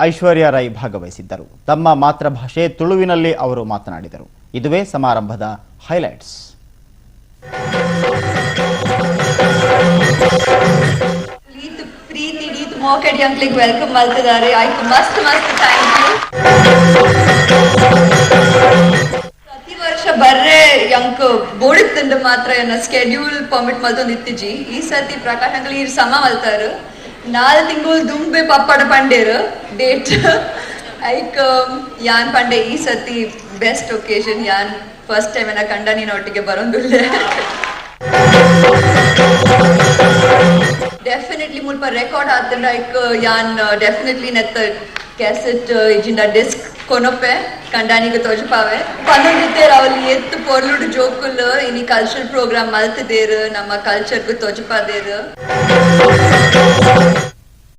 ಐಶ್ವರ್ಯ ರೈ ಭಾಗವಹಿಸಿದ್ದರು. ತಮ್ಮ ಮಾತೃಭಾಷೆ ತುಳುವಿನಲ್ಲಿ ಅವರು ಮಾತನಾಡಿದರು. ಇದುವೇ ಸಮಾರಂಭದ ಹೈಲೈಟ್ಸ್. ಮೋಕೆಡಿ ಅಂಕ್ಲಿಗೆ ವೆಲ್ಕಮ್ ಮಾಡ್ತಿದ್ದಾರೆ. ಆಯ್ತು, ಮಸ್ತ್ ಥ್ಯಾಂಕ್ ಯು. ಪ್ರತಿ ವರ್ಷ ಬರ್ರೆ ಯಂಕ್ ಬೋಡಿತ್ತಂಡ ಮಾತ್ರ ಸ್ಕೆಡ್ಯೂಲ್ ಪರ್ಮಿಟ್ ಮಲ್ತೊಂದು ಇತ್ತಿಜಿ. ಈ ಸತಿ ಪ್ರಕಾಶ್ ಅಂಕಲ್ ಈ ಸಮ ಮಲ್ತಾರು. 4 ತಿಂಗಳು ದುಂಬೆ ಪಪ್ಪಡ ಪಂಡೇರು ಡೇಟ್ ಐಕ್ ಯಾನ್ ಪಂಡೆ ಈ ಸತಿ ಬೆಸ್ಟ್ ಒಕೇಶನ್. ಯಾನ್ ಫಸ್ಟ್ ಟೈಮ್ ಏನ ಕಂಡ ನೀನು ಒಟ್ಟಿಗೆ ಬರೋದಿಲ್ಲ. ಡೆಫಿನೆಟ್ಲಿ ಮುಲ್ಪ ರೆಕಾರ್ಡ್ ಆತಂಡ ಐಕ್ ಯಾನ್ ಡೆಫಿನೆಟ್ಲಿ ನೆತ್ತ ಕ್ಯಾಸೆಟ್ ಇಜಿಂದ ಡಿಸ್ಕ್ ಕೊನೊಪ್ಪೆ ಕಂಡಾನಿಗೆ ತೋಜಪಾವೆ ಪನ್ನೊಂದಿತ್ತೇರು ಅವಲ್ಲಿ ಎತ್ತು ಪೊರ್ಲುಡು ಜೋಕುಲು ಇನಿ ಕಲ್ಚರಲ್ ಪ್ರೋಗ್ರಾಮ್ ಮಲ್ತಿದೇರು ನಮ್ಮ ಕಲ್ಚರ್ಗೂ ತೋಜಪಾದೇರು.